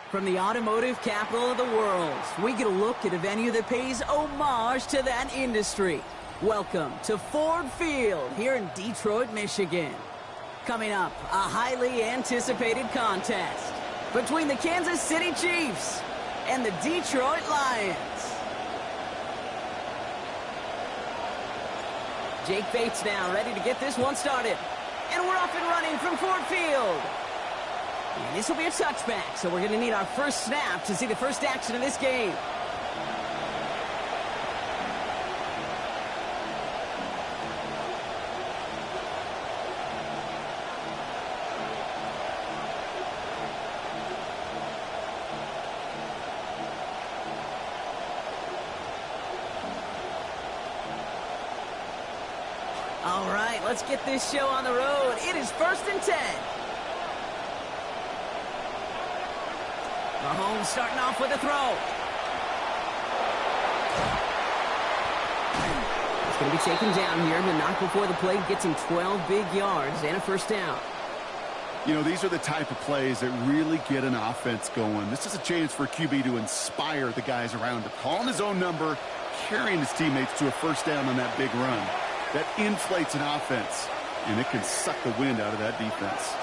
From the automotive capital of the world, we get a look at a venue that pays homage to that industry. Welcome to Ford Field here in Detroit, Michigan. Coming up, a highly anticipated contest between the Kansas City Chiefs and the Detroit Lions. Jake Bates now ready to get this one started. And we're off and running from Ford Field. And this will be a touchback, so we're going to need our first snap to see the first action of this game. All right, let's get this show on the road. It is 1st and 10. Mahomes starting off with a throw. It's going to be taken down here, but not before the play gets him 12 big yards and a first down. You know, these are the type of plays that really get an offense going. This is a chance for a QB to inspire the guys around him. Calling his own number, carrying his teammates to a first down on that big run. That inflates an offense, and it can suck the wind out of that defense.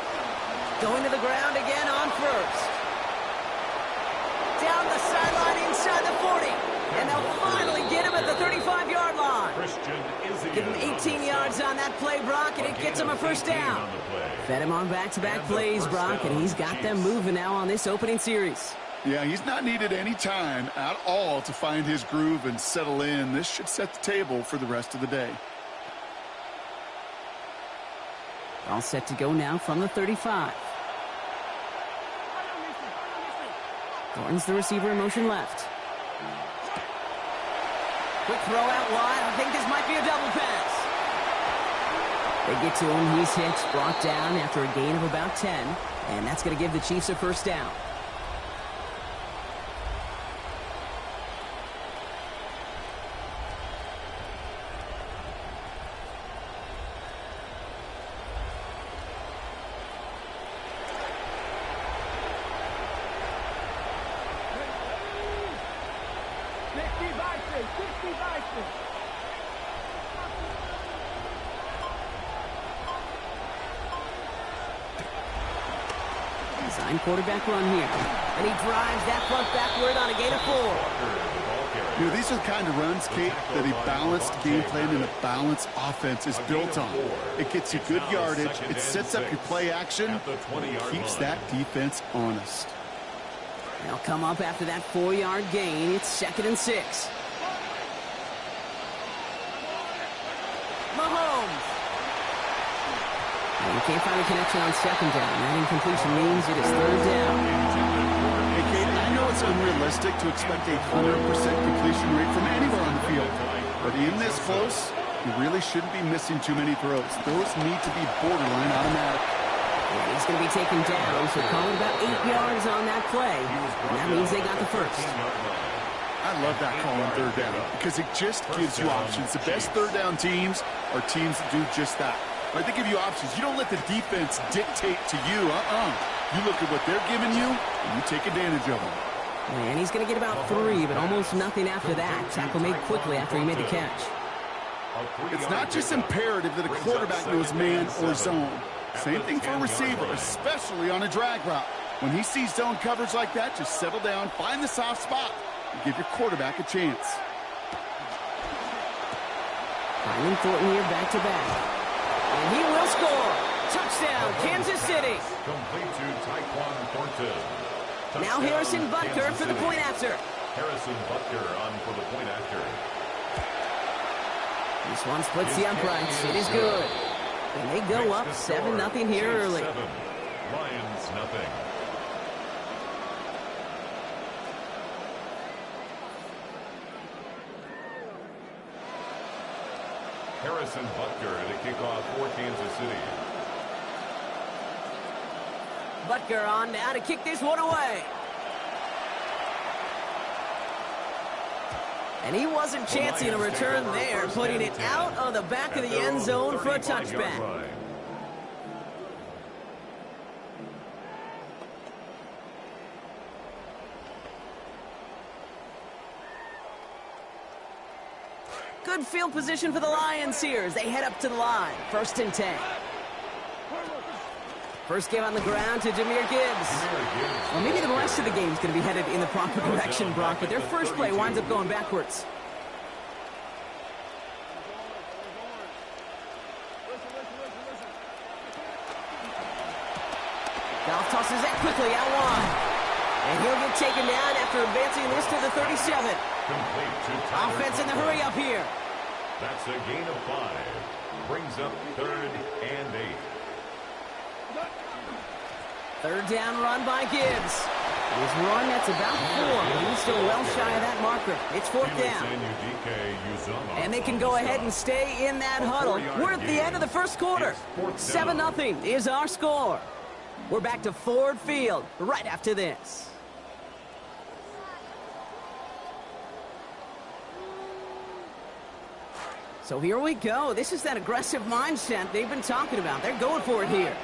Going to the ground again on first. Down the sideline inside the 40. And they'll finally get him at the 35-yard line. Give him 18 yards on that play, Brock, and it gets him a first down. Fed him on back-to-back plays, Brock, and he's got them moving now on this opening series. Yeah, he's not needed any time at all to find his groove and settle in. This should set the table for the rest of the day. All set to go now from the 35. Thornton's the receiver in motion left. Quick throw out wide. I think this might be a double pass. They get to him. He's hit, brought down after a gain of about 10. And that's going to give the Chiefs a first down. Design quarterback run here. And he drives that front backward on a gain of 4. You know, these are the kind of runs, Kate, that a balanced game plan and a balanced offense is built on. It gets you good yardage, it sets up your play action, and keeps that defense honest. They'll come up after that 4-yard gain. It's 2nd and 6. Mahomes. And he can't find a connection on 2nd down. That incompletion means it is 3rd down. Hey, Kate, I know it's unrealistic to expect a 100% completion rate from anywhere on the field. But in this close, You really shouldn't be missing too many throws. Those need to be borderline automatic. Yeah, he's going to be taken down, so calling about 8 yards on that play. And that means they got the first. I love that call on third down because it just gives you options. The best third down teams are teams that do just that. Right? They give you options. You don't let the defense dictate to you. You look at what they're giving you, and you take advantage of them. And he's going to get about 3, but almost nothing after that. Tackle made quickly after he made the catch. It's not just imperative that a quarterback knows man or zone. Same thing for a receiver, especially on a drag route. When he sees zone coverage like that, just settle down, find the soft spot, and give your quarterback a chance. Finding Thornton here back-to-back. And he will score. Touchdown, Kansas City. Complete to Tyquan Thornton. Now Harrison Butker for the point after. Harrison Butker on for the point after. This one splits the uprights. It is good. And they go up 7-0 here early. Lions nothing. Harrison Butker to kick off for Kansas City. Butker on now to kick this one away. And he wasn't chancing a return there, putting it out of the back of the end zone for a touchback. Good field position for the Lions here as they head up to the line. 1st and 10. First game on the ground to Jahmyr Gibbs. Well, maybe the rest of the game is going to be headed in the proper direction, Brock, but their first play winds up going backwards. Goff tosses that quickly out wide. And he'll get taken down after advancing this to the 37. Offense in the hurry up here. That's a gain of 5. Brings up 3rd and 8. 3rd down run by Gibbs. His run, that's about 4, but he's still well shy of that marker. It's 4th down. And they can go ahead and stay in that huddle. We're at the end of the first quarter. 7-0 is our score. We're back to Ford Field right after this. So here we go. This is that aggressive mindset they've been talking about. They're going for it here.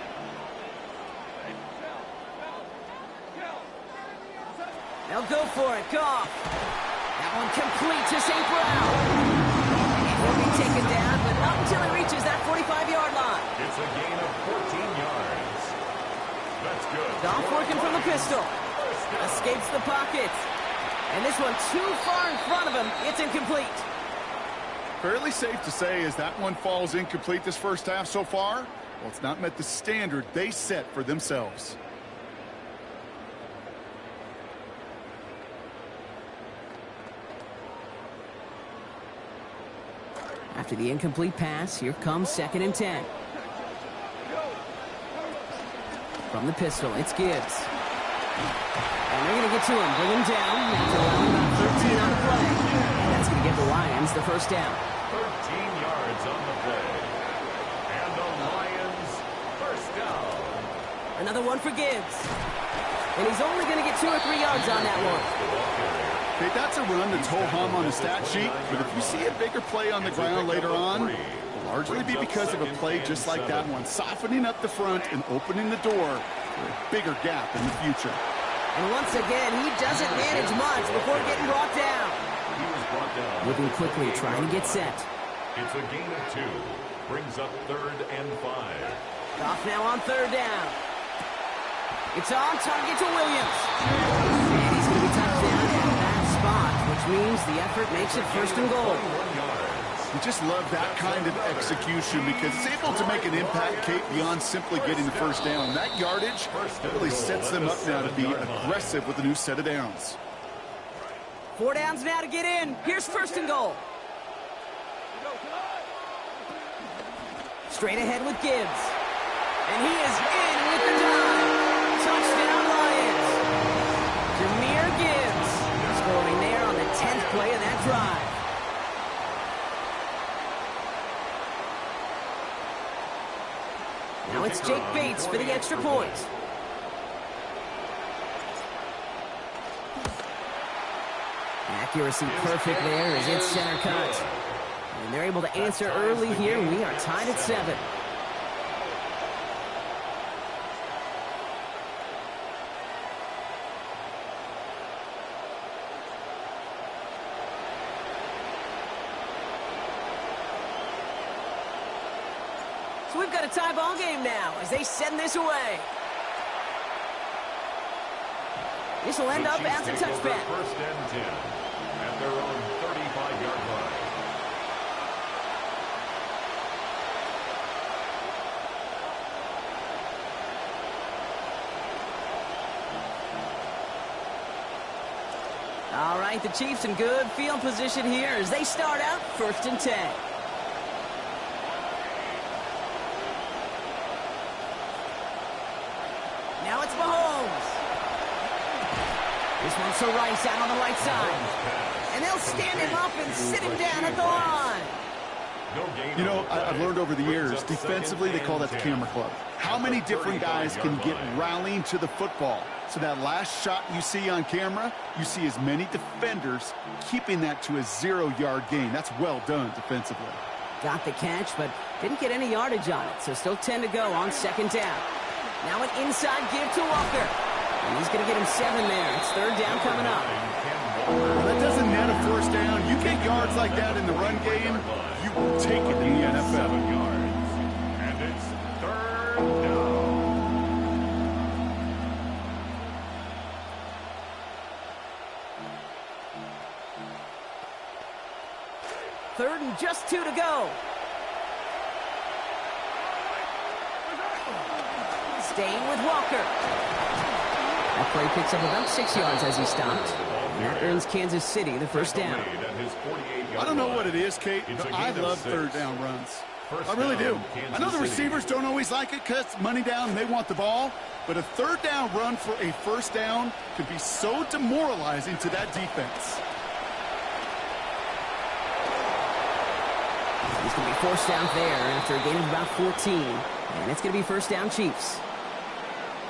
They'll go for it. Goff. That one complete to St. Brown. And he'll be taken down, but not until he reaches that 45-yard line. It's a gain of 14 yards. That's good. Goff working from the pistol. Escapes the pocket. And this one too far in front of him. It's incomplete. Fairly safe to say as that one falls incomplete this first half so far, well, it's not met the standard they set for themselves. After the incomplete pass, here comes 2nd and 10. From the pistol, it's Gibbs. And they're going to get to him, bring him down, after allowing about 13 on the play. And that's going to give the Lions the 1st down. 13 yards on the play. And the Lions 1st down. Another one for Gibbs. And he's only going to get 2 or 3 yards on that one. Okay, that's a run that's ho-hum on the stat sheet, but if you see a bigger play on the ground later on, it'll largely be because of a play just like that one, softening up the front and opening the door for a bigger gap in the future. And once again, he doesn't manage much before getting brought down. Moving quickly, trying to get set. It's a gain of 2. Brings up 3rd and 5. Goff now on 3rd down. It's on target to Williams. And he's going to be touched down at that spot, which means the effort makes it 1st and goal. We just love that kind of execution because it's able to make an impact, Kate, beyond simply getting the 1st down. That yardage really sets them up now to be aggressive with a new set of downs. 4 downs now to get in. Here's 1st and goal. Straight ahead with Gibbs. And he is in with the dive. Touchdown Lions. Jahmyr Gibbs scoring there on the 10th play of that drive. Now it's Jake Bates for the extra point. Accuracy perfect there as it's center cut. And they're able to answer early here. We are tied at 7. So we've got a tie ball game now as they send this away. This will end up as a touchback. First and 10 at their own 35-yard line. All right, the Chiefs in good field position here as they start out first and 10. Now it's Mahomes. This one's to Rice out on the right side. And they'll stand him up and sit him down at the line. You know, I've learned over the years, defensively, they call that the camera club. How many different guys can get rallying to the football? So that last shot you see on camera, you see as many defenders keeping that to a 0-yard gain. That's well done defensively. Got the catch, but didn't get any yardage on it, so still 10 to go on second down. Now an inside give to Walker. And he's going to get him 7 there. It's third down coming up. Well, that doesn't net a first down. You get yards like that in the run game, you will take it in the NFL. 7 yards. And it's third down. Third and just 2 to go. Staying with Walker. That play picks up about 6 yards as he stopped. And that earns Kansas City the first down. I don't know what it is, Kate, but I love third down runs. I really do. I know the receivers don't always like it because money down, they want the ball. But a third down run for a first down could be so demoralizing to that defense. He's going to be forced out there after a gain of about 14. And it's going to be first down Chiefs.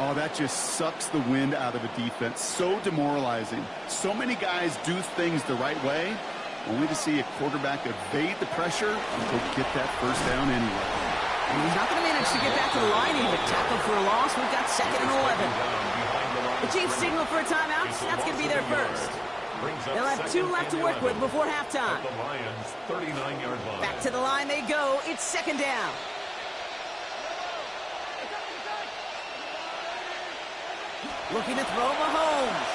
Oh, that just sucks the wind out of a defense. So demoralizing. So many guys do things the right way, only to see a quarterback evade the pressure and go get that first down anyway. And he's not going to manage to get back to the line even. Tackled for a loss. We've got second and 11. The Chiefs signal for a timeout. That's going to be their first. They'll have 2 left to work with before halftime. Back to the line they go. It's second down. Looking to throw Mahomes.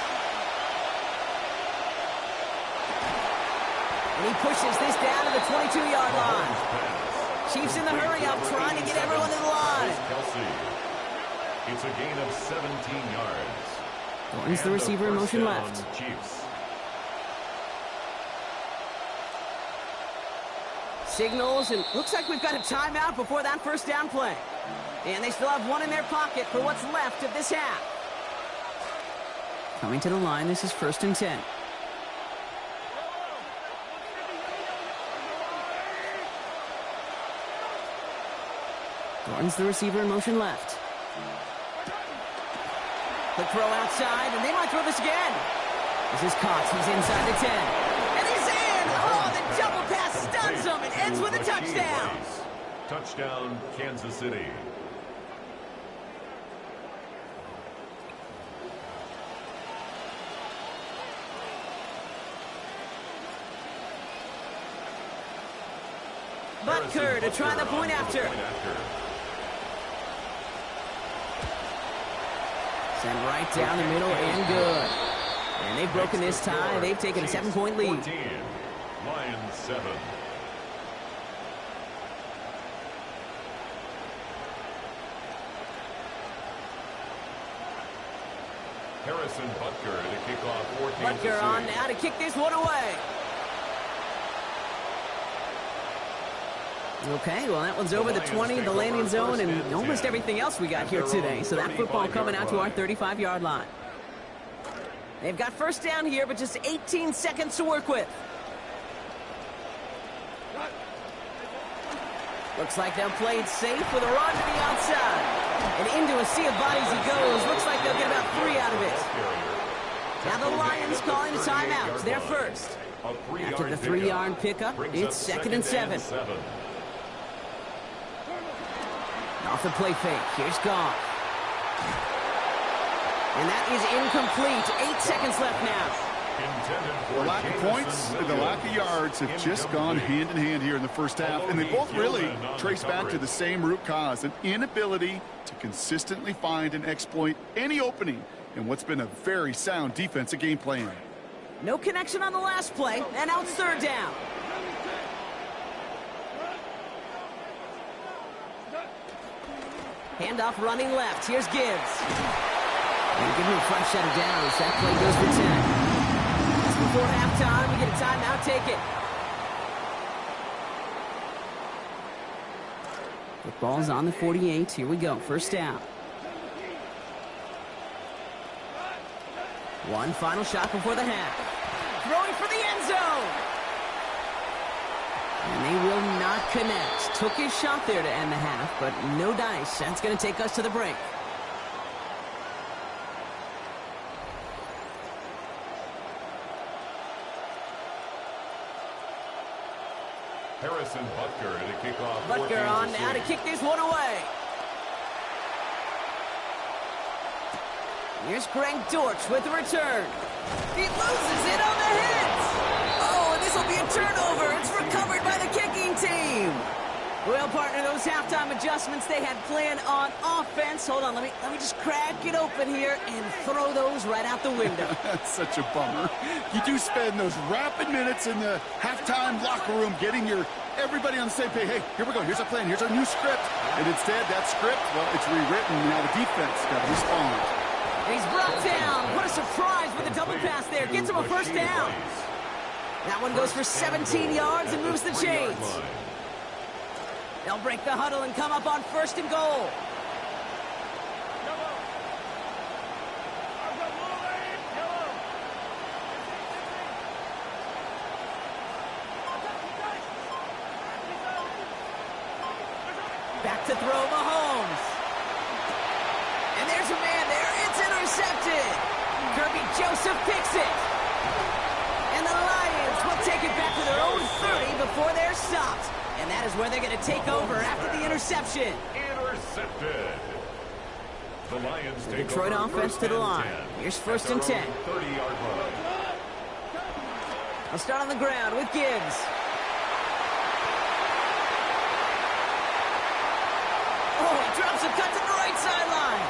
And he pushes this down to the 22-yard line. Chiefs in the hurry-up, trying to get everyone to the line. It's a gain of 17 yards. Thornton's the receiver in motion left. Chiefs. Signals, and looks like we've got a timeout before that first down play. And they still have one in their pocket for what's left of this half. Coming to the line, this is first and 10. Thornton's the receiver in motion left. The throw outside, and they might throw this again. This is Cox, he's inside the 10. And he's in! Oh, the double pass stuns him and ends with a touchdown. Touchdown, Kansas City. Butker to try the point after. Send right down the middle and good. And they've broken this tie. They've taken a 7-point lead. 14, Lions 7. Harrison Butker to kick off for Kansas City. Butker on now to kick this one away. Okay, well, that one's over the 20, the landing zone, and almost everything else we got here today. So that football coming out to our 35-yard line. They've got first down here, but just 18 seconds to work with. Looks like they'll play it safe with a run to the outside. And into a sea of bodies he goes. Looks like they'll get about 3 out of it. Now the Lions calling a timeout. They're first. After the 3-yard pickup, it's 2nd and 7. Off the play fake. Here's Goff. And that is incomplete. 8 seconds left now. The lack of points and the lack of yards have just gone hand in hand here in the first half, and they both really trace back to the same root cause, an inability to consistently find and exploit any opening in what's been a very sound defensive game plan. No connection on the last play, and now it's 3rd down. Handoff running left. Here's Gibbs. And give him a fresh set of downs. That play goes for 10. Before halftime, we get a timeout. Take it. Football's on the 48. Here we go. First down. One final shot before the half. Throwing for the end zone. And they will not connect. Took his shot there to end the half, but no dice. That's going to take us to the break. Harrison Butker to kick off. Butker on now to kick this one away. Here's Greg Dortch with the return. He loses it on the hit. Oh, and this will be a turnover. It's recovered by the kicking team. Well, partner, those halftime adjustments they had planned on offense. Hold on, let me just crack it open here and throw those right out the window. That's such a bummer. You do spend those rapid minutes in the halftime locker room getting everybody on the same page. Hey, here we go. Here's our plan. Here's our new script. And instead, that script, well, it's rewritten. Now the defense got to respond. And he's brought down. What a surprise with a double pass there. Gets him a first down. That one goes for 17 yards and moves the chains. They'll break the huddle and come up on 1st and goal. Back to throw Mahomes. And there's a man there. It's intercepted. Kirby Joseph picks it. And the Lions will take it back to their own 30 before they're stopped. And that is where they're going to take over after the interception. Intercepted. The Lions take Detroit offense to the line. Here's 1st and 10. 30-yard line. I'll start on the ground with Gibbs. Oh, he drops a cut to the right sideline.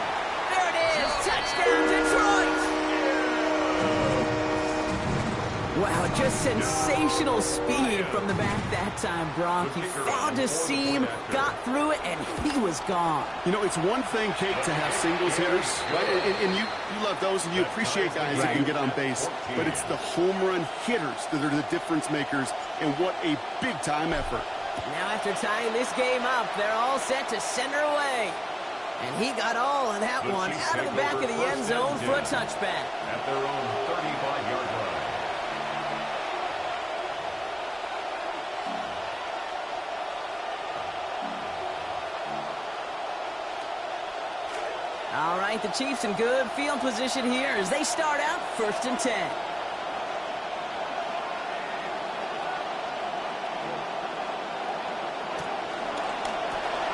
There it is. Touchdown, Detroit. Wow, just sensational speed from the back that time, Brock. He found a seam, got through it, and he was gone. You know, it's one thing, Kate, to have singles hitters, right? And you love those, and you appreciate guys that can get on base. But it's the home run hitters that are the difference makers, and what a big-time effort. Now after tying this game up, they're all set to send her away. And he got all of that one out of the back of the end zone for a touchback. At their own 35-yard line. All right, the Chiefs in good field position here as they start out 1st and 10.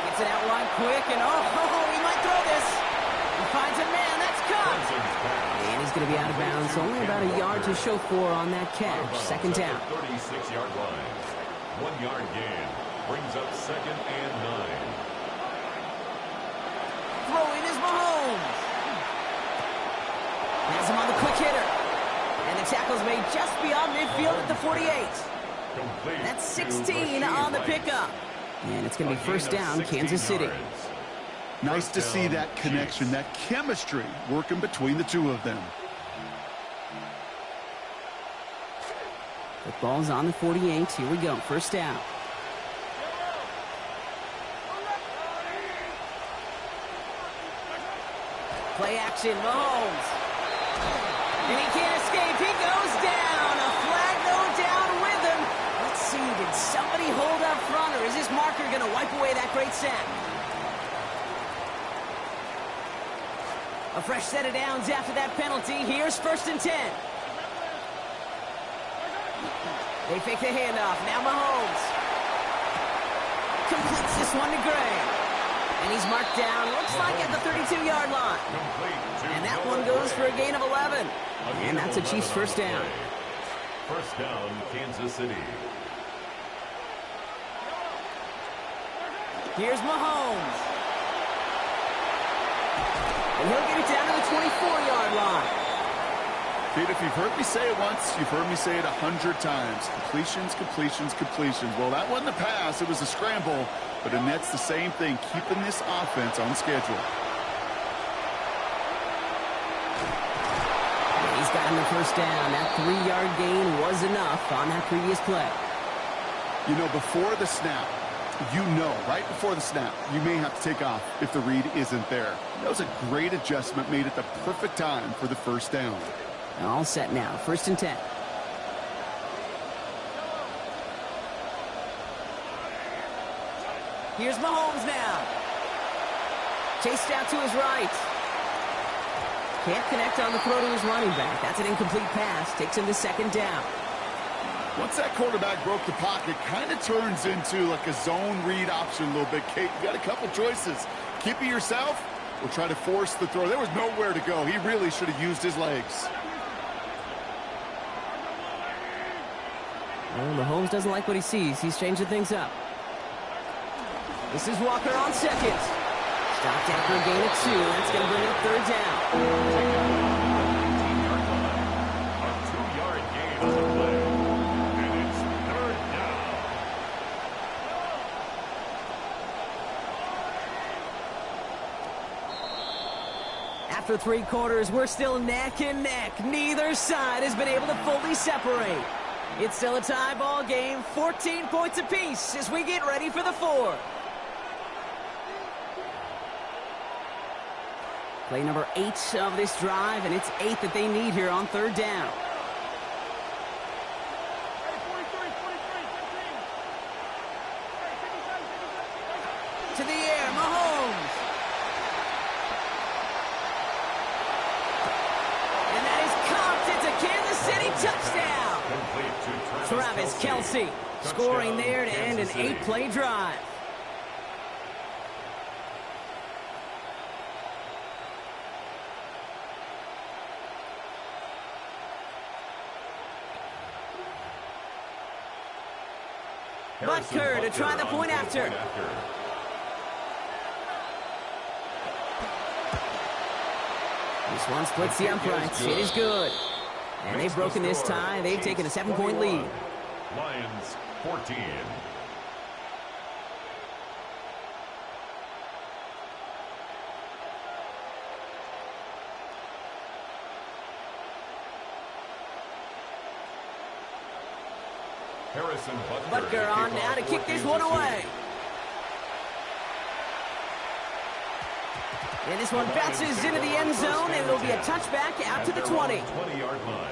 Gets it out wide quick, and he might throw this. He finds a man, that's caught. And he's going to be out of bounds, only about a yard to show for on that catch. 2nd down. 36-yard line. 1-yard gain brings up 2nd and 9. Throwing is Mahomes. Has him on the quick hitter. And the tackle's made just beyond midfield at the 48. That's 16 on the pickup. And it's going to be 1st down, Kansas City. Nice to see that connection, that chemistry working between the two of them. The ball's on the 48. Here we go. 1st down. Play action, Mahomes. And he can't escape. He goes down. A flag, no down with him. Let's see, did somebody hold up front, or is this marker going to wipe away second sack. A fresh set of downs after that penalty. Here's 1st and 10. They fake the handoff. Now Mahomes completes this one to Gray. And he's marked down, looks like at the 32-yard line. And that one goes for a gain of 11. And that's a Chiefs first down. First down, Kansas City. Here's Mahomes. And he'll get it down to the 24-yard line. Pete, if you've heard me say it once, you've heard me say it 100 times. Completions, completions, completions. Well, that wasn't a pass. It was a scramble. But the Nets, the same thing, keeping this offense on schedule. He's got him the first down. That 3-yard gain was enough on that previous play. You know, before the snap, right before the snap, you may have to take off if the read isn't there. That was a great adjustment made at the perfect time for the first down. All set now. 1st and 10. Here's Mahomes now. Chased out to his right. Can't connect on the throw to his running back. That's an incomplete pass. Takes him to 2nd down. Once that quarterback broke the pocket, kind of turns into like a zone read option a little bit. Kate, you got a couple choices. Keep it yourself or try to force the throw. There was nowhere to go. He really should have used his legs. Well, Mahomes doesn't like what he sees. He's changing things up. This is Walker on 2nd. Stopped after a gain of 2. That's going to bring up 3rd down. A 2-yard gain on the play. And it's 3rd down. After 3 quarters, we're still neck and neck. Neither side has been able to fully separate. It's still a tie ball game, 14 points apiece as we get ready for the 4th. Play number 8 of this drive, and it's 8 that they need here on 3rd down. To the air, Mahomes. And that is caught. It's a Kansas City touchdown. Travis Kelce scoring there to end an 8-play drive. Butker to try the point after. This one splits the uprights. It is good. And they've broken this tie. They've taken a 7-point lead. Lions 14. Harrison Butker on now to kick this one away. And this one bounces into the end zone, and it'll be a touchback out to the 20. 20-yard line.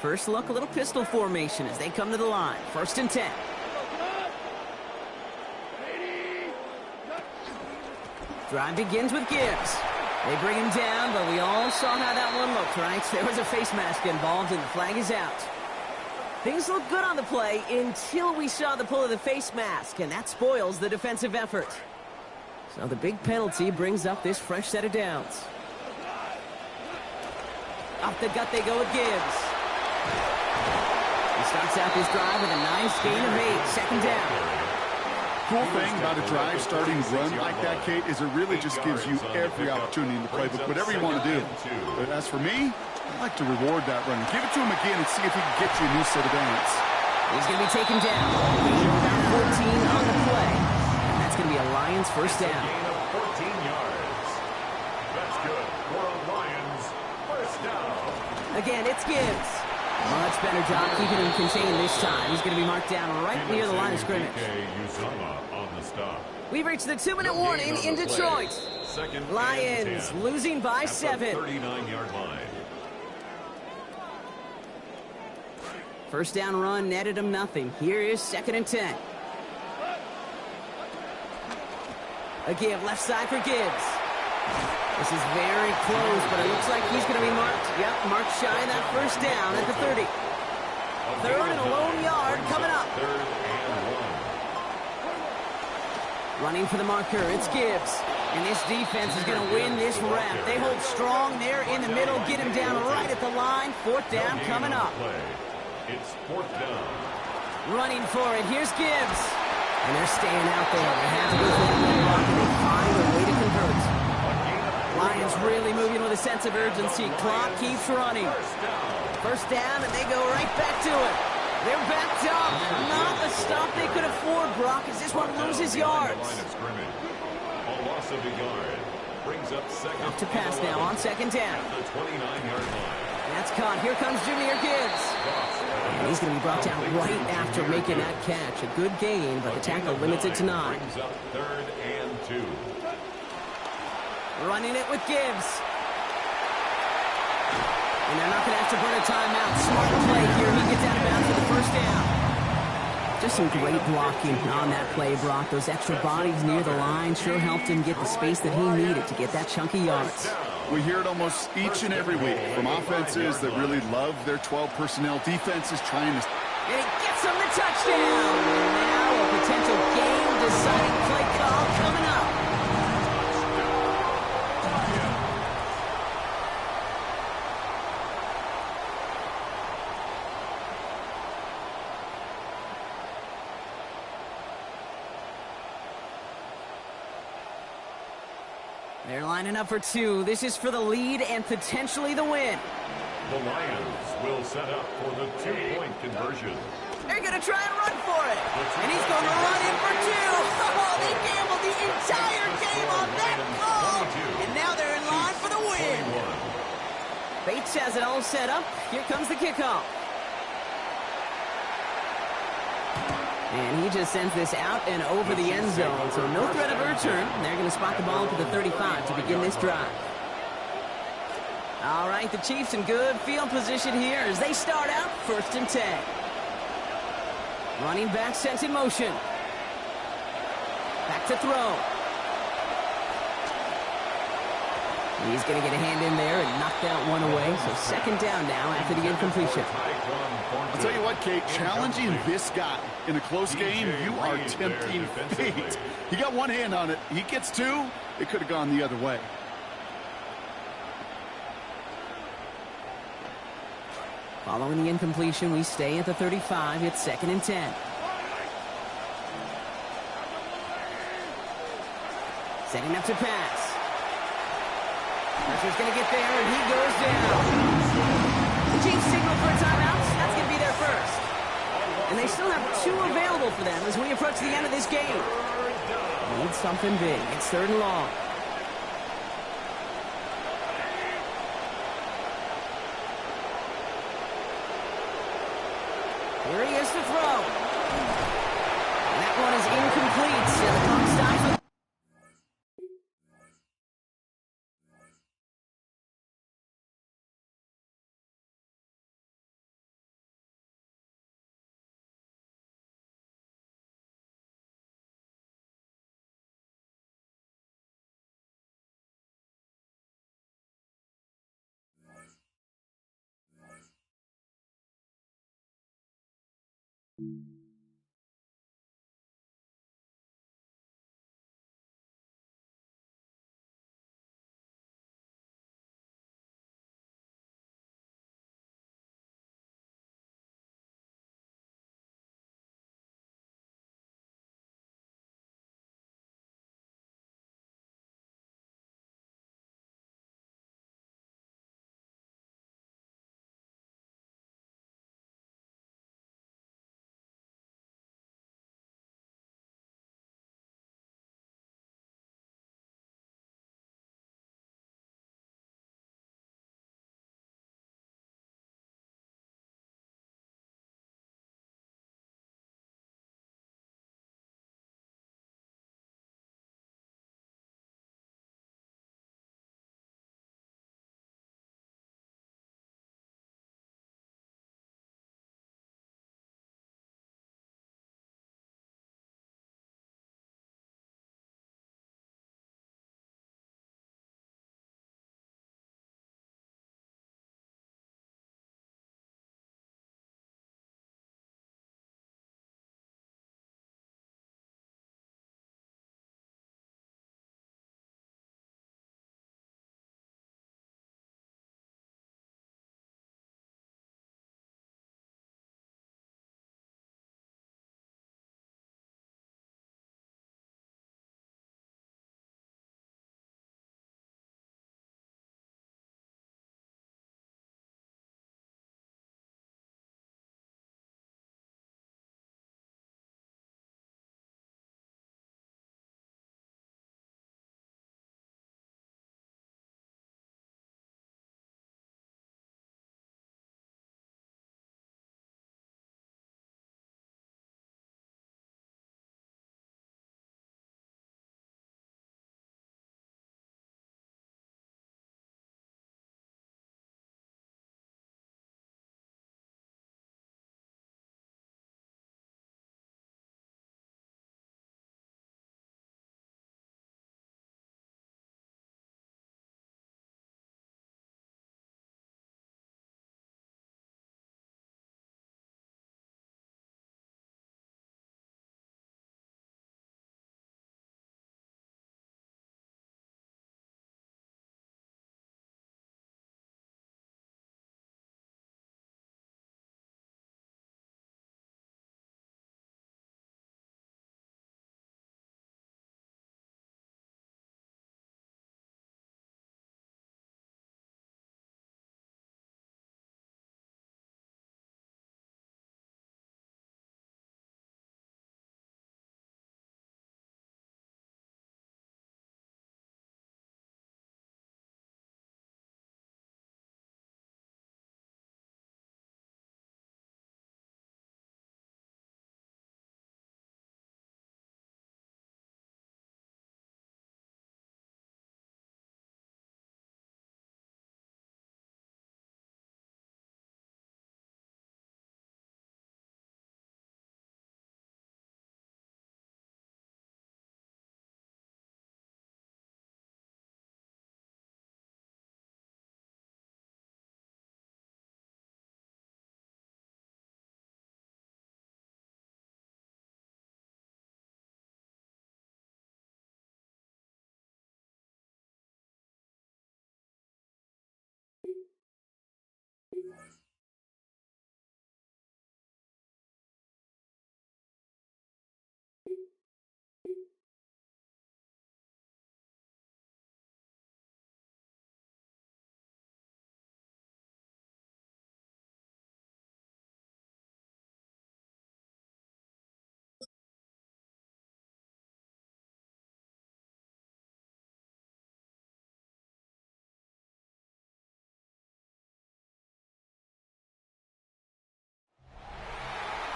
First look, a little pistol formation as they come to the line. 1st and 10. Drive begins with Gibbs. They bring him down, but we all saw how that one looked, right? There was a face mask involved, and the flag is out. Things look good on the play until we saw the pull of the face mask, and that spoils the defensive effort. So the big penalty brings up this fresh set of downs. Off the gut they go with Gibbs. He starts out this drive with a nice gain of 8, 2nd down. Cool thing about a drive starting run like that, Kate, is it really just gives you every opportunity in the playbook, whatever you want to do. But as for me, I like to reward that run. Give it to him again and see if he can get you a new set of downs. He's going to be taken down. About 14 on the play. And that's going to be a Lions first down. Gain of 14 yards. That's good for a Lions first down. Again, it's Gibbs. Much better job keeping him contained this time. He's going to be marked down right near the line of scrimmage. We've reached the 2-minute warning in Detroit. Lions losing by 7. 39-yard line. First down run netted him nothing. Here is 2nd and 10. A give left side for Gibbs. This is very close, but it looks like he's going to be marked. Yep, marked shy of that first down at the 30. Third and a lone yard coming up. Running for the marker, it's Gibbs. And this defense is going to win this rep. They hold strong there in the middle, get him down right at the line. Fourth down coming up. It's fourth down. Running for it, here's Gibbs. And they're staying out there. They have to go for that one block, and they find a way to convert. Lions really moving with a sense of urgency. Clock keeps running. First down, and they go right back to it. They're backed up. Not a stop they could afford, Brock, as this one loses yards. A loss of a yard brings up second. Off to pass now on second down. The 29-yard line. That's caught. Here comes Jahmyr Gibbs. And he's going to be brought down right after making that catch. A good gain, but the tackle limits it to 9. Brings up third and 2. Running it with Gibbs. And they're not going to have to burn a timeout. Smart play here. He gets out of bounds for the first down. Just some great blocking on that play, Brock. Those extra bodies near the line sure helped him get the space that he needed to get that chunky yards. We hear it almost each and every week from offenses that really love their 12 personnel. Defenses trying to... And he gets him the touchdown. And now a potential game-deciding play call coming up. They're lining up for 2. This is for the lead and potentially the win. The Lions will set up for the 2-point conversion. They're going to try and run for it. And he's going to run in for 2. Oh, they gambled the entire game on that call. And now they're in line for the win. Bates has it all set up. Here comes the kickoff. And he just sends this out and over the end zone. So no threat of a return. They're going to spot the ball to the 35 to begin this drive. All right, the Chiefs in good field position here as they start out first and 10. Running back sent in motion. Back to throw. He's going to get a hand in there and knock that one away. So second down now after the incompletion. I'll tell you what, Kate, challenging this guy in a close game, you are tempting fate. He got one hand on it. He gets 2. It could have gone the other way. Following the incompletion, we stay at the 35. It's second and 10. Setting up to pass. Pressure's going to get there, and he goes down. The Chiefs signal for a timeout. That's going to be their first. And they still have 2 available for them as we approach the end of this game. Need something big. It's third and long. Here he is to throw. And that one is incomplete. So the clock stops.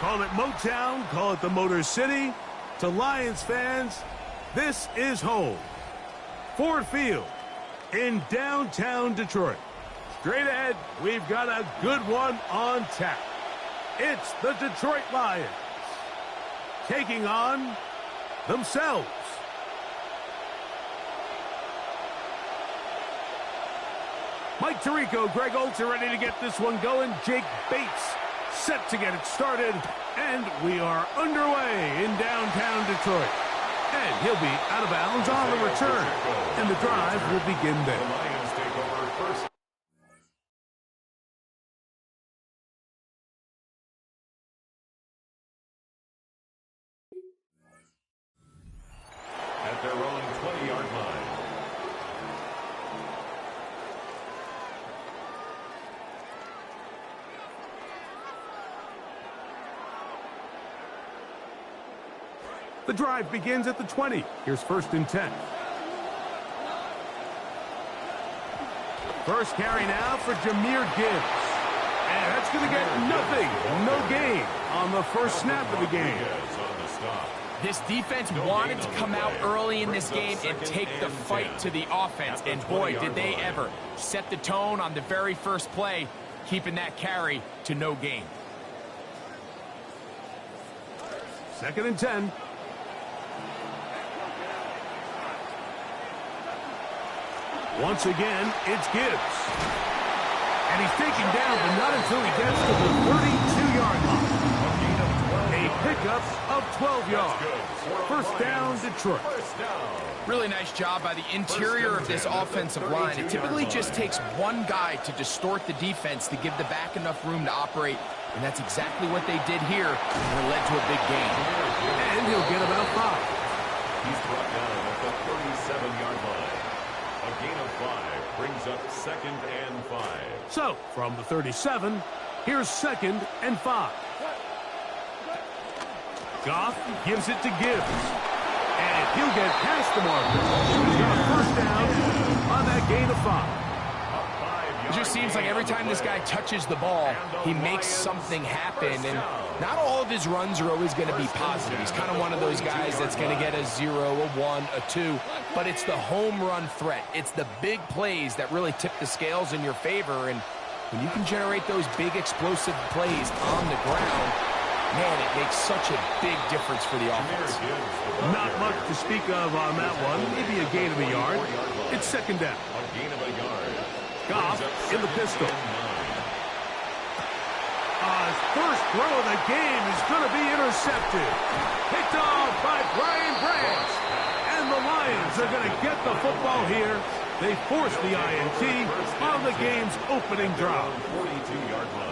Call it Motown, call it the Motor City. To Lions fans, this is home. Ford Field in downtown Detroit. Straight ahead, we've got a good one on tap. It's the Detroit Lions taking on themselves. Mike Tirico, Greg Oltz are ready to get this one going. Jake Bates set to get it started. And we are underway in downtown Detroit. And he'll be out of bounds on the return. And the drive will begin then. The Lions take over first. At their own 20-yard line. The drive begins at the 20. Here's 1st and 10. First carry now for Jahmyr Gibbs. And that's going to get nothing. No gain on the first snap of the game. This defense wanted to come out early in this game and take the fight to the offense. And boy, did they ever. Set the tone on the very first play, keeping that carry to no gain. 2nd and 10. Once again, it's Gibbs. And he's taken down, but not until he gets to the 32-yard line. A pickup of 12 yards. First down, Detroit. Really nice job by the interior of this offensive line. It typically just takes one guy to distort the defense to give the back enough room to operate. And that's exactly what they did here, and it led to a big gain. And he'll get about 5. He's brought down at the 37-yard line. A gain of 5 brings up 2nd and 5. So, from the 37, here's 2nd and 5. Goff gives it to Gibbs. And he'll get past the marker. He's got a first down on that gain of 5. It just seems like every time this guy touches the ball, he makes something happen. And not all of his runs are always going to be positive. He's kind of one of those guys that's going to get a 0, a 1, a 2. But it's the home run threat. It's the big plays that really tip the scales in your favor. And when you can generate those big explosive plays on the ground, man, it makes such a big difference for the offense. Not much to speak of on that one. Maybe a gain of a yard. It's 2nd down. A gain of a yard. Goff in the pistol. His first throw of the game is going to be intercepted. Picked off by Brian Branch. And the Lions are going to get the football here. They force the INT on the game's opening drive. 42-yard line.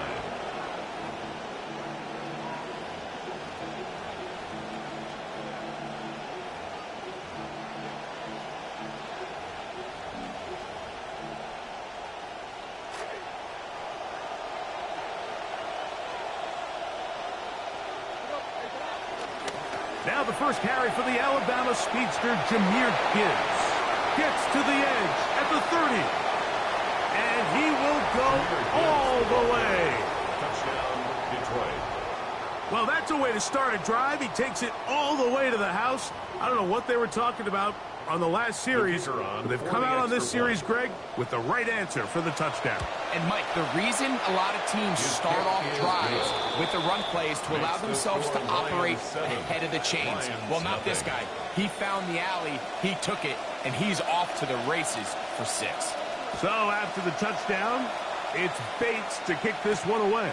Now the first carry for the Alabama speedster, Jahmyr Gibbs. Gets to the edge at the 30. And he will go all the way. Touchdown, Detroit. Well, that's a way to start a drive. He takes it all the way to the house. I don't know what they were talking about on the last series, but they've come out on this series, Greg, with the right answer for the touchdown. And, Mike, the reason a lot of teams start off drives with the run plays to allow themselves to operate ahead of the chains. Well, not this guy. He found the alley, he took it, and he's off to the races for 6. So after the touchdown, it's Bates to kick this one away.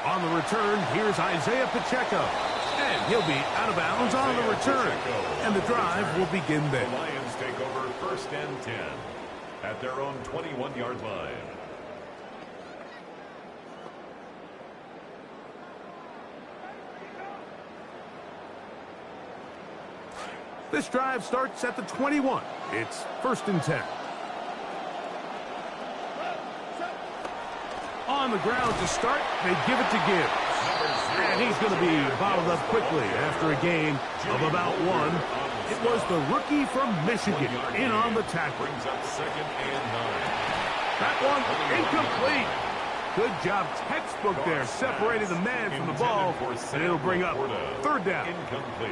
On the return, here's Isaiah Pacheco. And he'll be out of bounds on the return. And the drive will begin then. The Lions take over 1st and 10 at their own 21-yard line. This drive starts at the 21. It's 1st and 10. On the ground to start, they give it to Gibbs. And he's going to be bottled up quickly after a gain of about 1. It was the rookie from Michigan in on the tackle. Brings up 2nd and 9. That one incomplete. Good job, textbook there, separating the man from the ball, and it'll bring up third down. Incomplete.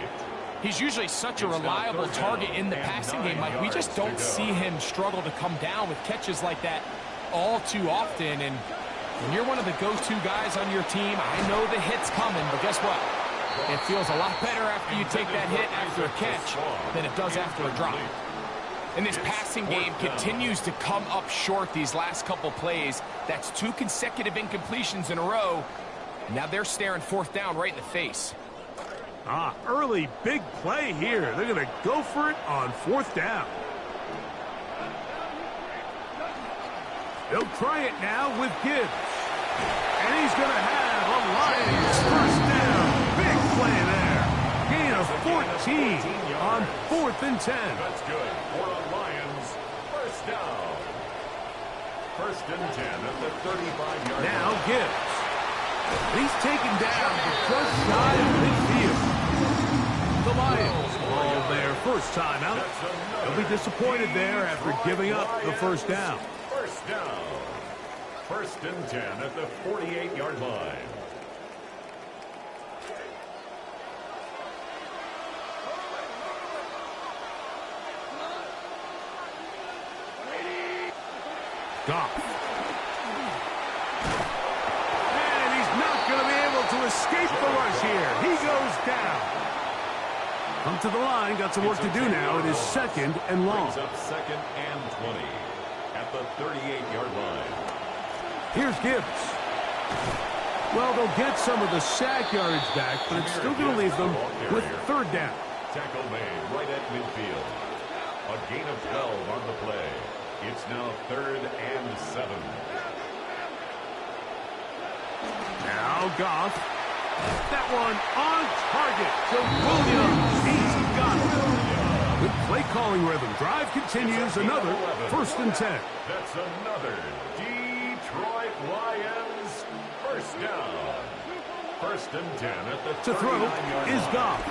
He's usually such a reliable target in the passing game, Mike. We just don't see him struggle to come down with catches like that all too often. And when you're one of the go-to guys on your team, I know the hit's coming, but guess what? It feels a lot better after you take that hit after a catch than it does after a drop. And this passing game continues to come up short these last couple plays. That's 2 consecutive incompletions in a row. Now they're staring fourth down right in the face. Early big play here. They're going to go for it on fourth down. They'll try it now with Gibbs. And he's going to have a Lions first down. Big play there. Gain of 14 on 4th and 10. That's good for a Lions first down. 1st and 10 at the 35-yard line. Now Gibbs. He's taken down just shy of midfield. The Lions ball their first time out. They'll be disappointed there after giving up the first down. First down. 1st and 10 at the 48-yard line. Goff. And he's not going to be able to escape the rush here. He goes down. Come to the line. Got some work to do now. It is 2nd and long. Brings up 2nd and 20 at the 38-yard line. Here's Gibbs. Well, they'll get some of the sack yardage back, but it's still going to leave them with 3rd down. Tackle made right at midfield. A gain of 12 on the play. It's now 3rd and 7. Now Goff. That one on target to Williams. He's got it. Good play calling rhythm. Drive continues. Another 1st and 10. That's another Detroit Lions first down. 1st and 10 at the 39-yard line. To throw is Goff.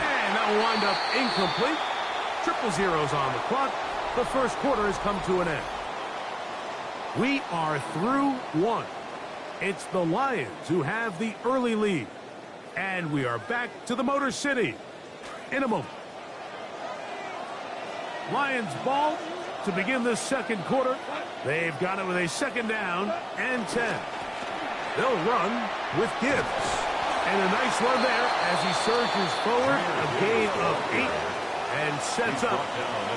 And that will wind up incomplete. 0-0 on the clock. The first quarter has come to an end. We are through 1. It's the Lions who have the early lead. And we are back to the Motor City in a moment. Lions ball to begin this second quarter. They've got it with a 2nd down and 10. They'll run with Gibbs. And a nice run there as he surges forward. A gain of 8 and sets up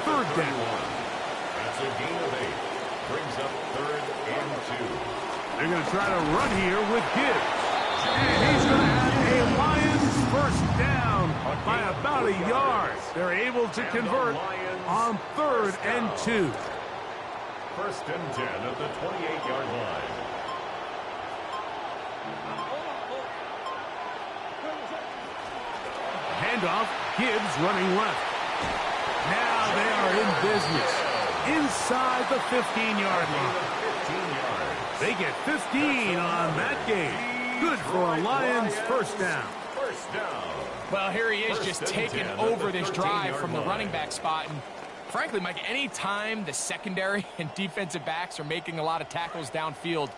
3rd down. That's a gain of 8. Brings up 3rd and 2. They're going to try to run here with Gibbs. And he's going to have a Lions first down by about a yard. They're able to convert on 3rd and 2. 1st and 10 at the 28-yard line. Handoff, Gibbs running left. Now they are in business inside the 15-yard line. They get 15 on that game. Good for a Lions first down. First down. Well, here he is just taking over this drive from the running back spot. And frankly, Mike, any time the secondary and defensive backs are making a lot of tackles downfield,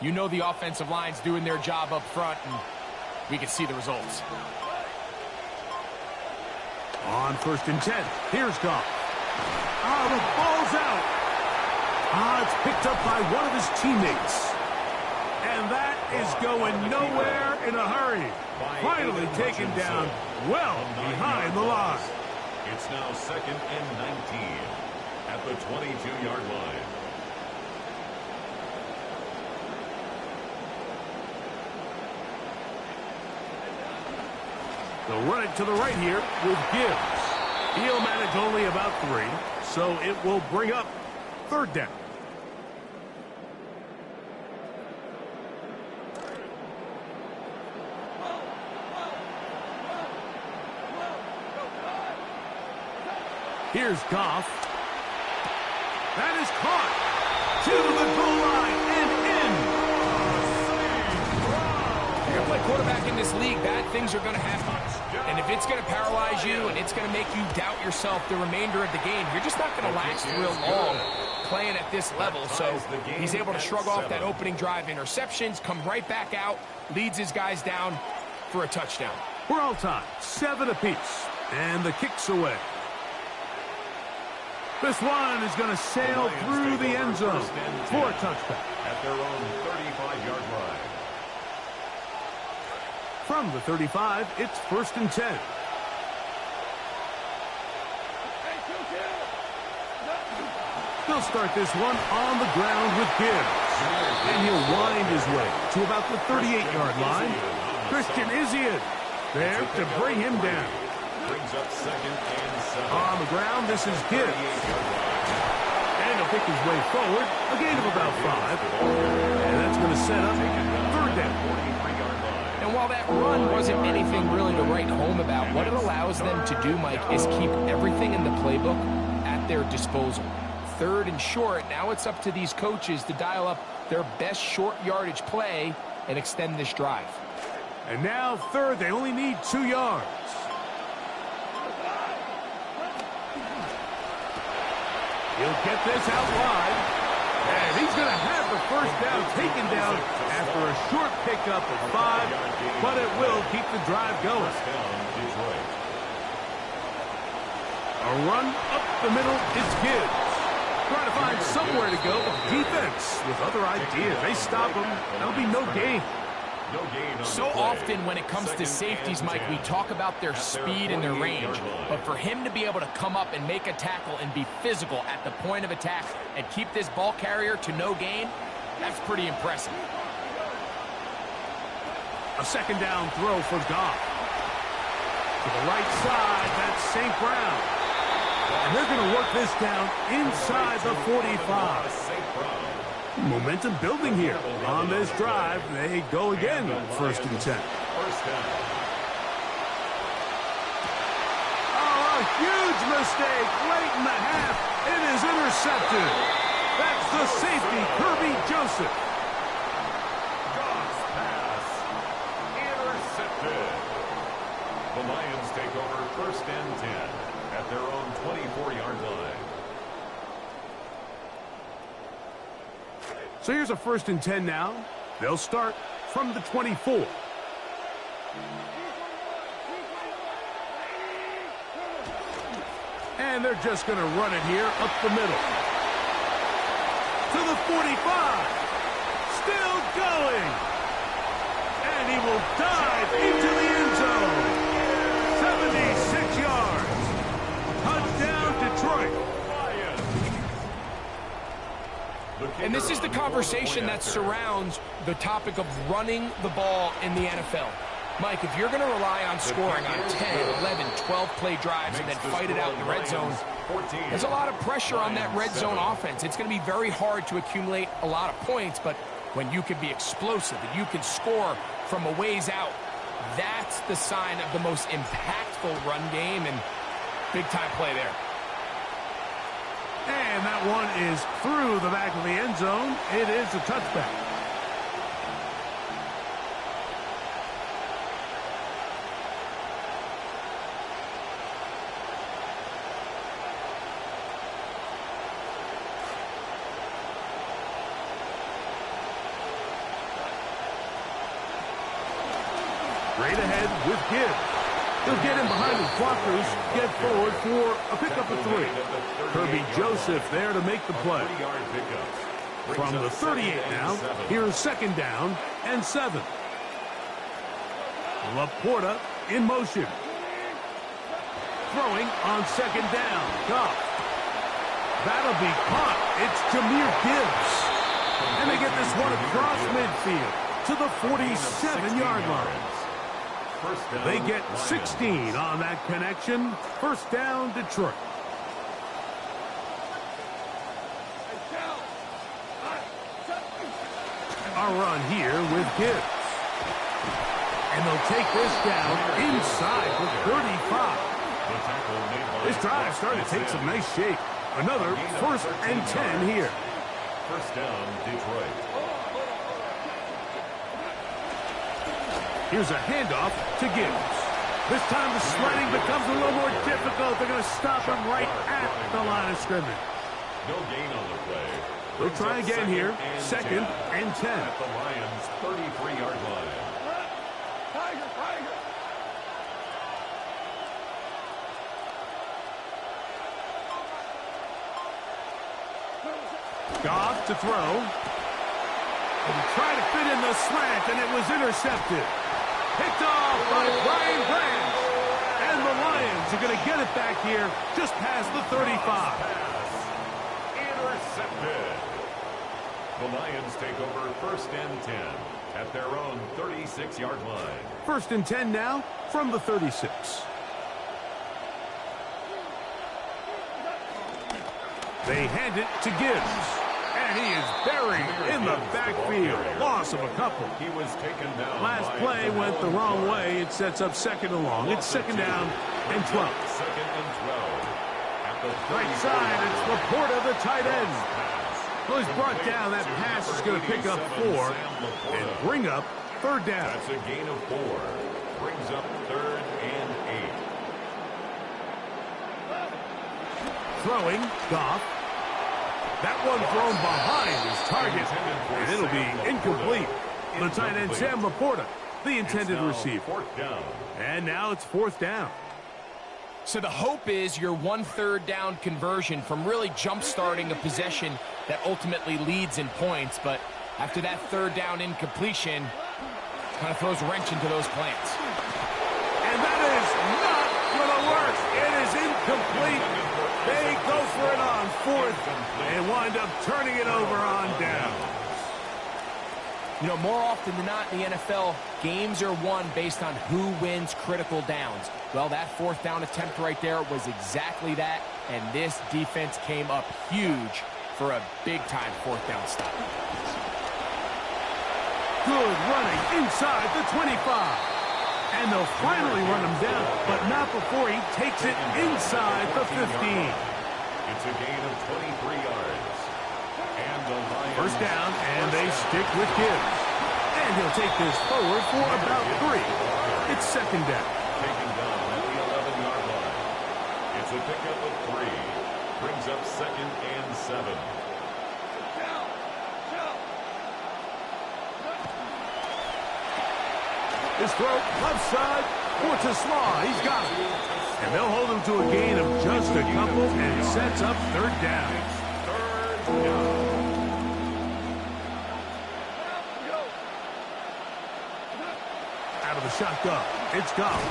you know the offensive line's doing their job up front, and we can see the results. On 1st and 10, here's Goff. The ball's out. It's picked up by one of his teammates. And that is going nowhere in a hurry. Finally taken down well behind the line. It's now 2nd and 19 at the 22-yard line. They'll run it to the right here with Gibbs. He'll manage only about 3, so it will bring up 3rd down. Here's Goff. That is caught to the goal line and in. You're going to play quarterback in this league, bad things are going to happen. And if it's going to paralyze you and it's going to make you doubt yourself the remainder of the game, you're just not going to last real long. playing at this level, so he's able to shrug off that opening drive interceptions, come right back out, leads his guys down for a touchdown. We're all tied, 7 apiece, and the kick's away. This one is going to sail through the end zone for a touchdown. At their own 35-yard line. From the 35, it's 1st and 10. They'll start this one on the ground with Gibbs. And he'll wind his way to about the 38-yard line. Christian Izzian there to bring him down. Brings up 2nd and 7. On the ground, this is Gibbs. And he'll pick his way forward, a gain of about 5. And that's going to set up 3rd down. And while that run wasn't anything really to write home about, what it allows them to do, Mike, is keep everything in the playbook at their disposal. 3rd and short, now it's up to these coaches to dial up their best short yardage play and extend this drive. And now 3rd, they only need 2 yards. He'll get this out wide. And he's going to have the 1st down taken down after a short pickup of 5, but it will keep the drive going. A run up the middle, it's Gibbs. Trying to find somewhere to go. Defense with other ideas. They stop him. That'll be no gain. So often when it comes to safeties, Mike, we talk about their speed and their range. But for him to be able to come up and make a tackle and be physical at the point of attack and keep this ball carrier to no gain, that's pretty impressive. A 2nd down throw for Goff. To the right side, that's St. Brown. And they're going to work this down inside the 45. Momentum building here. On this drive, they go again, 1st and 10. Oh, a huge mistake late in the half. It is intercepted. That's the safety, Kirby Joseph. Goff's pass intercepted. The Lions take over 1st and 10 at their own 24-yard line. So here's a 1st and 10 now. They'll start from the 24. And they're just going to run it here up the middle. To the 45. Still going. And he will dive into the end zone. 76 yards. Touchdown, Detroit. And this is the conversation that surrounds the topic of running the ball in the NFL. Mike, if you're going to rely on scoring on 10, 11, 12-play drives and then fight it out in the red zone, there's a lot of pressure on that red zone offense. It's going to be very hard to accumulate a lot of points, but when you can be explosive and you can score from a ways out, that's the sign of the most impactful run game, and big-time play there. And that one is through the back of the end zone. It is a touchback. Straight ahead with Gibbs. He'll get in behind his blockers, get forward for a pickup of 3. Kirby Joseph there to make the play. From the 38 now, here's 2nd down and 7. Laporta in motion. Throwing on 2nd down. Goff. That'll be caught. It's Jahmyr Gibbs. And they get this one across midfield to the 47-yard line. They get 16 on that connection. 1st down, Detroit. A run here with Gibbs. And they'll take this down inside the 35. This drive starting to take some nice shape. Another 1st and 10 here. 1st down, Detroit. Here's a handoff to Gibbs. This time the sledding becomes a little more difficult. They're going to stop him right at the line of scrimmage. No gain on the play. We'll try again here. Second and 10. At the Lions' 33-yard line. Goff to throw. And he tried to fit in the slant, and it was intercepted. Picked off by Brian Branch. And the Lions are going to get it back here just past the 35. Intercepted. The Lions take over first and 10 at their own 36-yard line. First and 10 now from the 36. They hand it to Gibbs. And he is buried in the backfield. Loss of a couple. He was taken down. Last play went the wrong way. It sets up second and long. It's second down and 12. Second and 12. At the Right side, it's Laporta, the tight end. Well, he's brought down. That pass is going to pick up 4 and bring up third down. That's a gain of 4. Brings up third and 8. Throwing, Goff. That one thrown behind his target, and it'll be incomplete. The tight end, Sam Laporta, the intended receiver. Fourth down. And now it's fourth down. So the hope is your 1/3 down conversion from really jump-starting a possession that ultimately leads in points. But after that third down incompletion, kind of throws a wrench into those plans. And that is not going to work. It is incomplete. They go for it on fourth and wind up turning it over on down. You know, more often than not in the NFL, games are won based on who wins critical downs. Well, that fourth down attempt right there was exactly that, and this defense came up huge for a big-time fourth down stop. Good running inside the 25. And they'll finally run him down, but not before he takes it inside the 15. It's a gain of 23 yards. And the Lions First down, and they stick with Gibbs. And he'll take this forward for about 3. It's second down. taken down at the 11-yard line. It's a pickup of 3. Brings up second and 7. His throw, left side, for Slaw. He's got it. And they'll hold him to a gain of just a couple and sets up third down. Third down. Out of the shotgun, it's gone.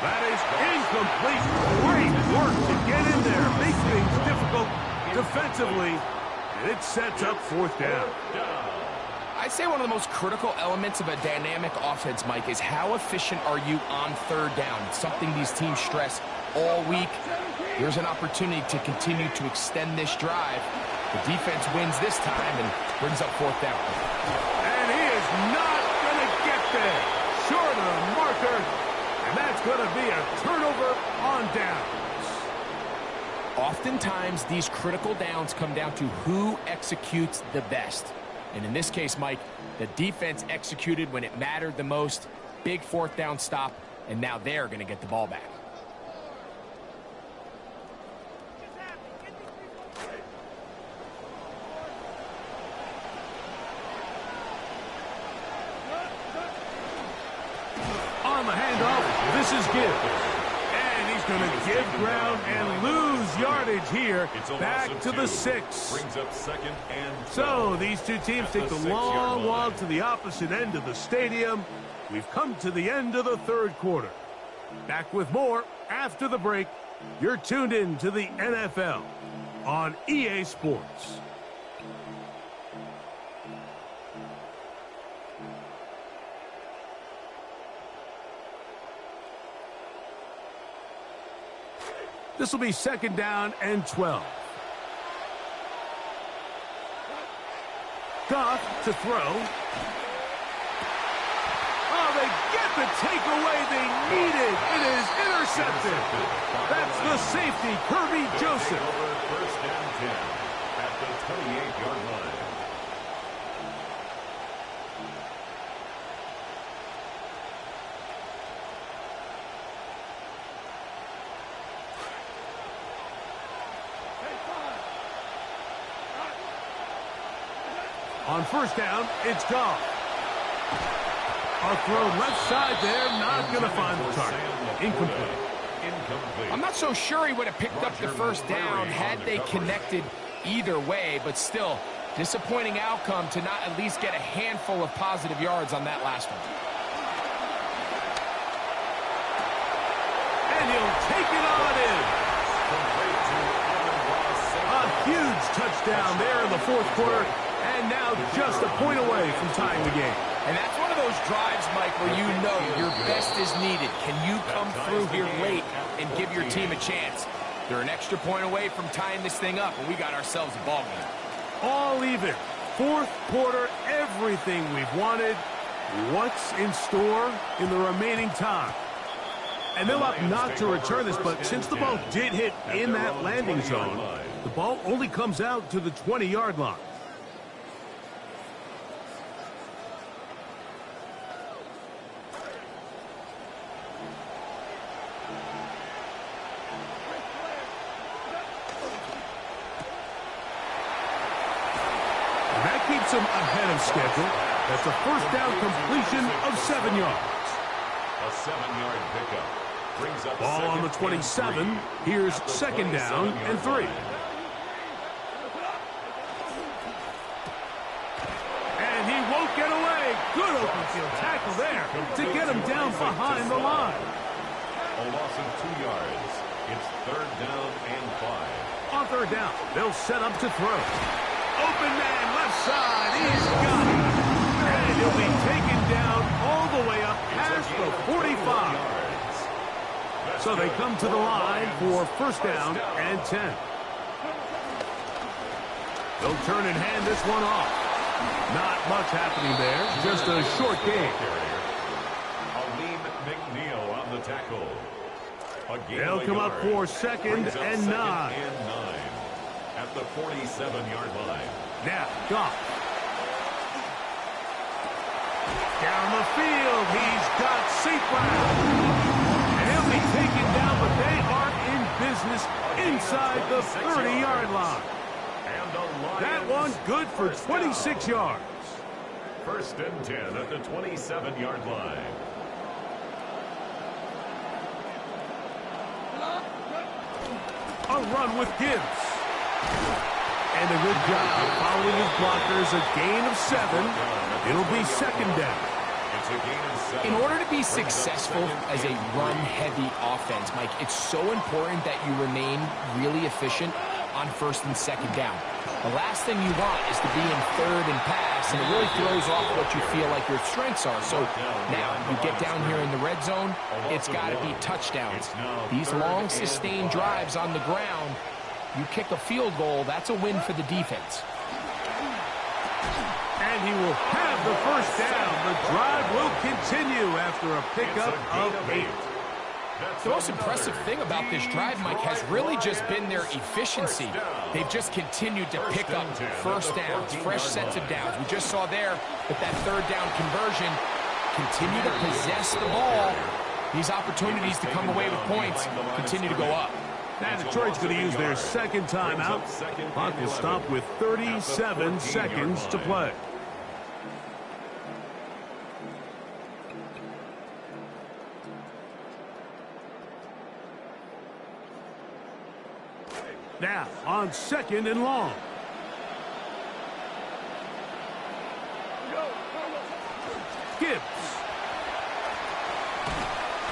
That is incomplete. Great work to get in there. Makes things difficult defensively. And it sets up fourth down. I'd say one of the most critical elements of a dynamic offense, Mike, is how efficient are you on third down? It's something these teams stress all week. Here's an opportunity to continue to extend this drive. The defense wins this time and brings up fourth down. And he is not going to get there. Short of the marker. And that's going to be a turnover on downs. Oftentimes, these critical downs come down to who executes the best. And in this case, Mike, the defense executed when it mattered the most. Big fourth down stop, and now they're going to get the ball back. On the handoff, this is Gibbs. And he's going to give ground and lose yardage here. Back to the 6. Brings up second and 12. So these two teams take the long walk to the opposite end of the stadium. We've come to the end of the third quarter. Back with more after the break. You're tuned in to the NFL on EA Sports. This will be second down and 12. Goff to throw. Oh, they get the takeaway they needed. It is intercepted. That's the safety, Kirby Joseph. Over first and 10 at the 28-yard line. On first down, it's Goff. A throw left side there, not going to find the target. Incomplete. I'm not so sure he would have picked up the first down had they connected either way, but still, disappointing outcome to not at least get a handful of positive yards on that last one. And he'll take it on in. A huge touchdown there in the fourth quarter, and now just a point away from tying the game. And that's one of those drives, Mike, where you know your best is needed. Can you come through here late and give your team a chance? They're an extra point away from tying this thing up, and we got ourselves a ball game. All even. Fourth quarter, everything we've wanted. What's in store in the remaining time? And they'll opt not to return this, but since the ball did hit in that landing zone, the ball only comes out to the 20-yard line. That keeps him ahead of schedule. That's a first down completion of 7 yards. A 7-yard pickup. Brings up Ball on the 27. Here's second down and 3. And he won't get away. Good open field tackle there to get him down behind the line. A loss of 2 yards. It's third down and 5. On third down, they'll set up to throw. Open man, left side. He's got it. And he'll be taken down all the way up past the 45. So they come to the line for first down and 10. They'll turn and hand this one off. Not much happening there. Just a short game. Aleem McNeil on the tackle. They'll come up for second and 9. At the 47-yard line. Now, Goff. Down the field. He's got St. Brown. Be taken down, but they are in business inside the 30-yard line. That one good for 26 yards. First and 10 at the 27-yard line. A run with Gibbs. And a good job following his blockers. A gain of 7. It'll be second down. In order to be successful as a run-heavy offense, Mike, it's so important that you remain really efficient on first and second down. The last thing you want is to be in third and pass, and it really throws off what you feel like your strengths are. So now you get down here in the red zone, it's got to be touchdowns. These long, sustained drives on the ground, you kick a field goal, that's a win for the defense. And he will have the first down. The drive will continue after a pickup of 8. The most impressive thing about this drive, Mike, has really just been their efficiency. They've just continued to pick up first downs, fresh sets of downs. We just saw there with that third down conversion, continue to possess the ball. These opportunities to come away with points continue to go up. Now Detroit's going to use their second timeout. Clock will stop with 37 seconds to play. Now, on second and long. Gibbs.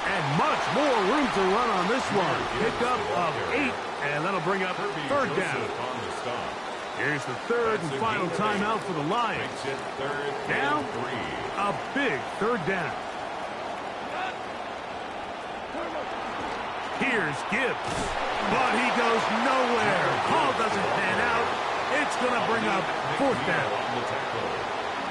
And much more room to run on this one. Pickup of 8, and that'll bring up third down. Here's the third and final timeout for the Lions. Now, a big third down. Here's Gibbs. But he goes nowhere. Call doesn't pan out. It's going to bring up fourth down.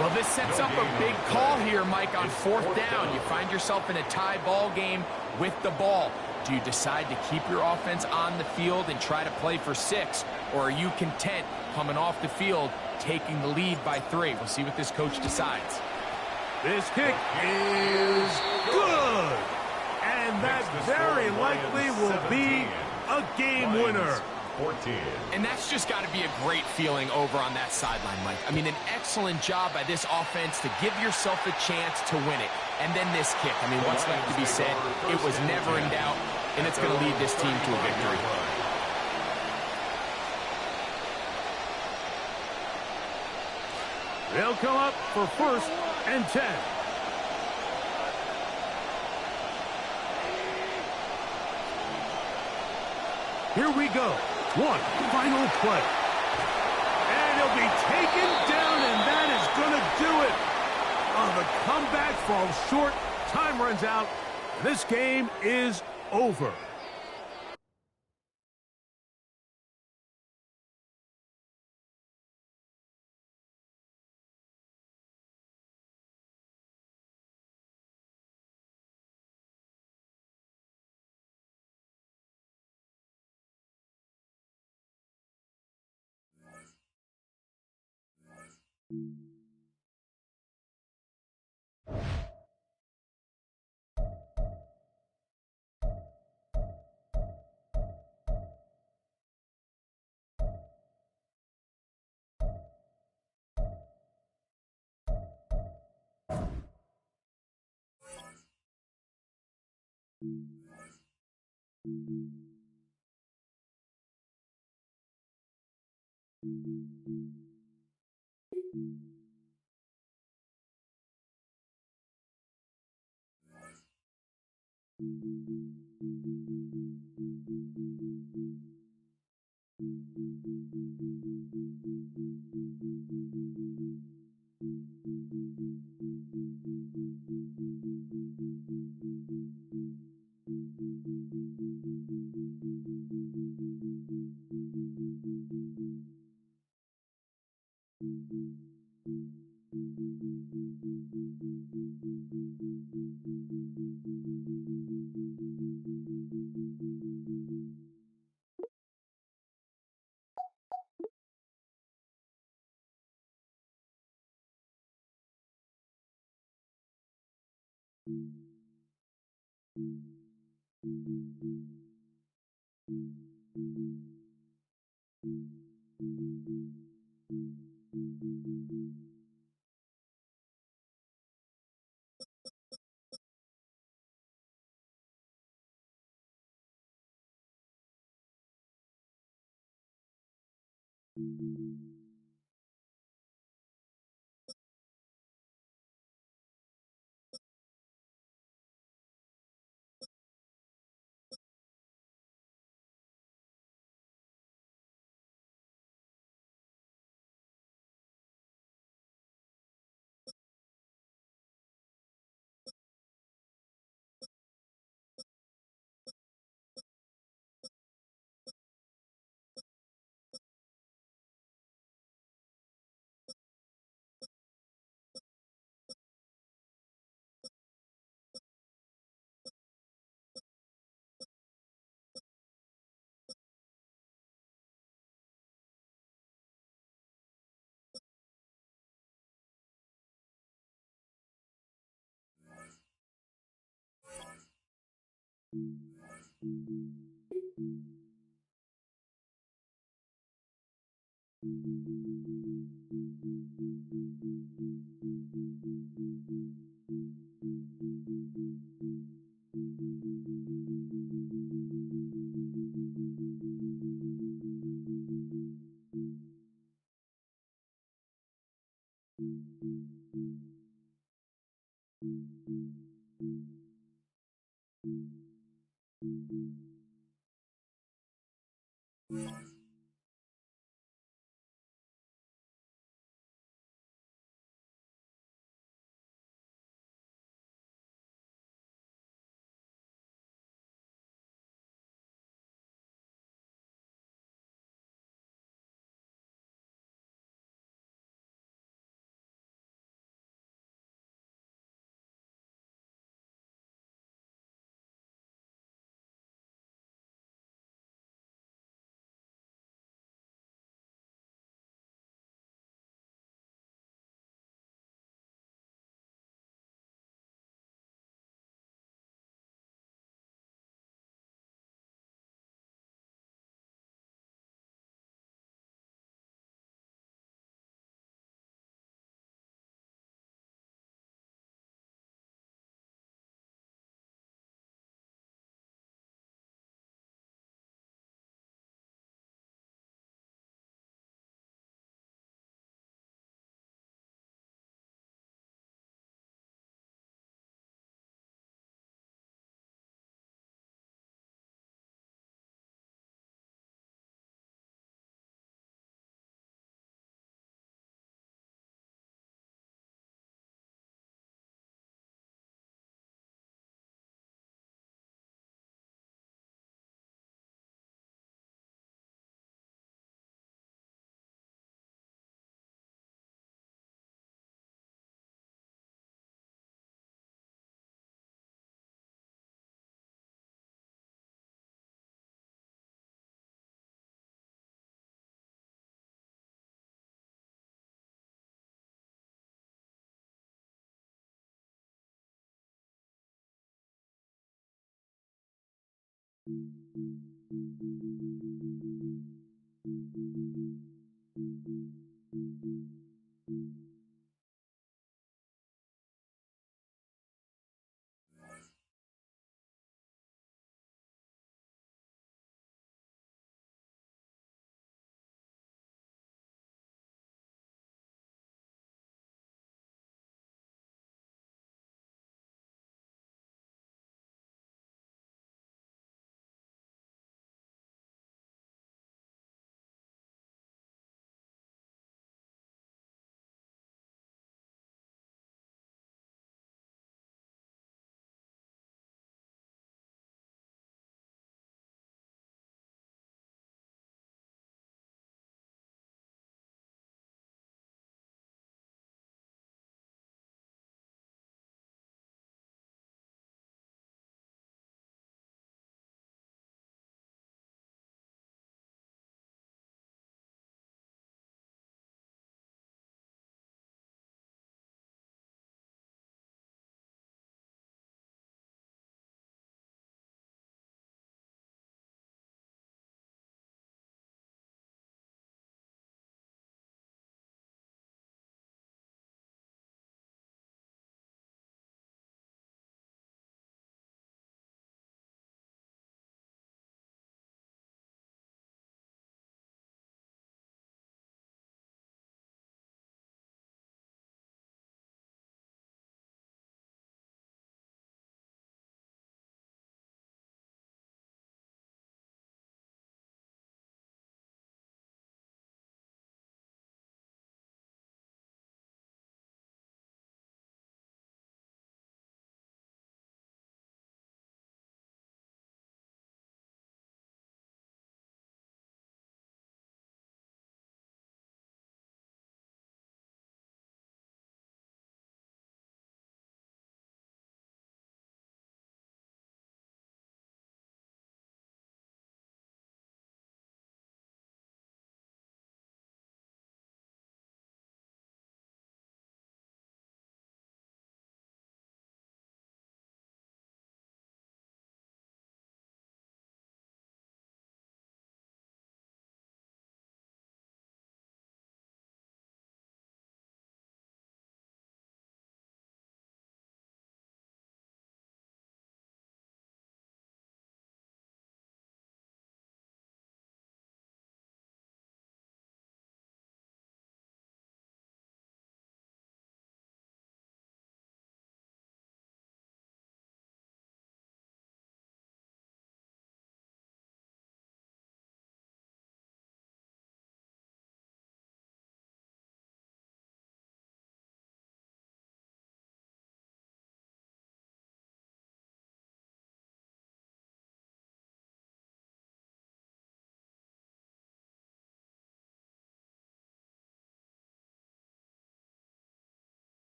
Well, this sets up a big call here, Mike, on fourth down. You find yourself in a tie ball game with the ball. Do you decide to keep your offense on the field and try to play for 6? Or are you content coming off the field, taking the lead by 3? We'll see what this coach decides. This kick is good. And that very likely will be a game winner. 14. And that's just got to be a great feeling over on that sideline, Mike. I mean, an excellent job by this offense to give yourself a chance to win it. And then this kick. I mean, what's left to be said? It was never in doubt, and it's going to lead this team to a victory. They'll come up for 1st and 10. Here we go. One final play. And he'll be taken down, and that is going to do it. Oh, the comeback falls short. Time runs out. This game is over.